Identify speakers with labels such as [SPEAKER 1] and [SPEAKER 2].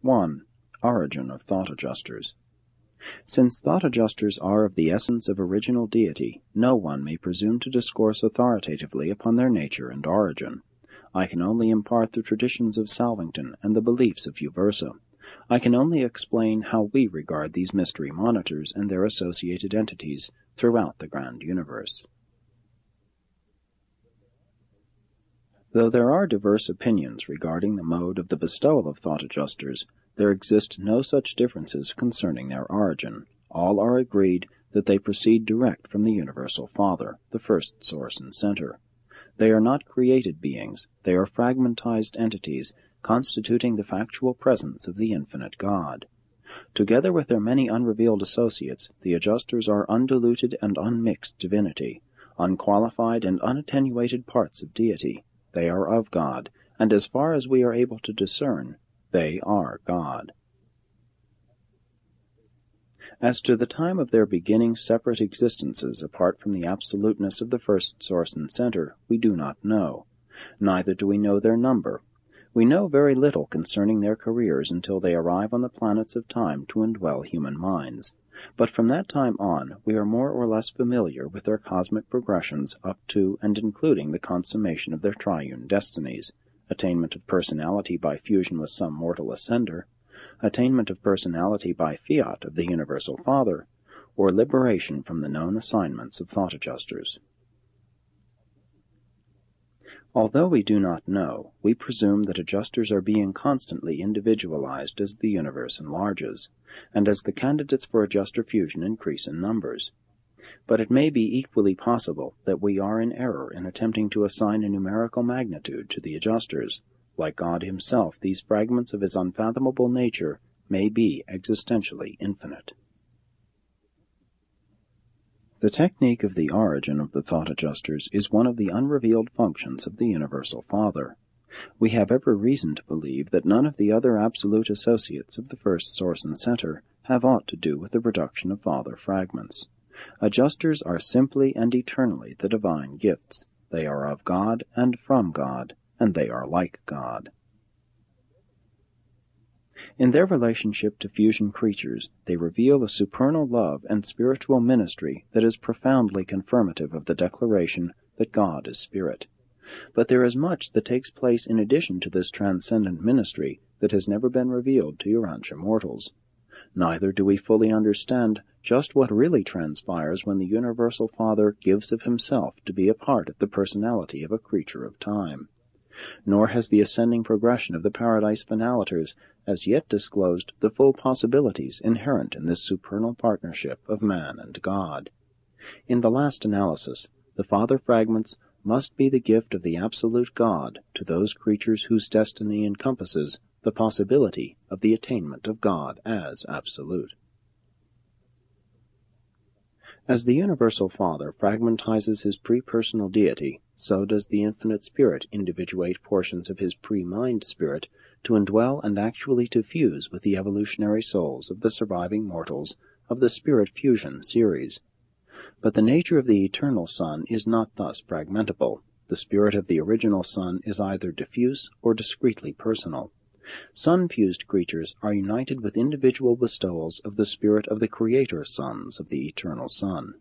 [SPEAKER 1] 1. Origin of thought adjusters. Since thought adjusters are of the essence of original deity, no one may presume to discourse authoritatively upon their nature and origin. I can only impart the traditions of Salvington and the beliefs of Uversa. I can only explain how we regard these mystery monitors and their associated entities throughout the grand universe. Though there are diverse opinions regarding the mode of the bestowal of thought adjusters, there exist no such differences concerning their origin. All are agreed that they proceed direct from the Universal Father, the first source and center. They are not created beings, they are fragmentized entities constituting the factual presence of the infinite God. Together with their many unrevealed associates, the adjusters are undiluted and unmixed divinity, unqualified and unattenuated parts of deity. They are of God, and as far as we are able to discern, they are God. As to the time of their beginning separate existences apart from the absoluteness of the first source and center, we do not know. Neither do we know their number. We know very little concerning their careers until they arrive on the planets of time to indwell human minds. But from that time on, we are more or less familiar with their cosmic progressions up to and including the consummation of their triune destinies, attainment of personality by fusion with some mortal ascender, attainment of personality by fiat of the Universal Father, or liberation from the known assignments of thought adjusters. Although we do not know, we presume that adjusters are being constantly individualized as the universe enlarges, and as the candidates for adjuster fusion increase in numbers. But it may be equally possible that we are in error in attempting to assign a numerical magnitude to the adjusters. Like God himself, these fragments of his unfathomable nature may be existentially infinite. The technique of the origin of the thought adjusters is one of the unrevealed functions of the Universal Father. We have every reason to believe that none of the other absolute associates of the first source and center have aught to do with the production of Father fragments. Adjusters are simply and eternally the divine gifts. They are of God and from God, and they are like God. In their relationship to fusion creatures, they reveal a supernal love and spiritual ministry that is profoundly confirmative of the declaration that God is spirit. But there is much that takes place in addition to this transcendent ministry that has never been revealed to Urantia mortals. Neither do we fully understand just what really transpires when the Universal Father gives of himself to be a part of the personality of a creature of time. Nor has the ascending progression of the Paradise Finalators as yet disclosed the full possibilities inherent in this supernal partnership of man and God. In the last analysis, the Father fragments must be the gift of the absolute God to those creatures whose destiny encompasses the possibility of the attainment of God as absolute. As the Universal Father fragmentizes his pre-personal deity, so does the Infinite Spirit individuate portions of his pre-mind spirit to indwell and actually to fuse with the evolutionary souls of the surviving mortals of the Spirit Fusion series. But the nature of the Eternal Son is not thus fragmentable. The spirit of the original Son is either diffuse or discretely personal. Sun-fused creatures are united with individual bestowals of the spirit of the Creator Sons of the Eternal Son.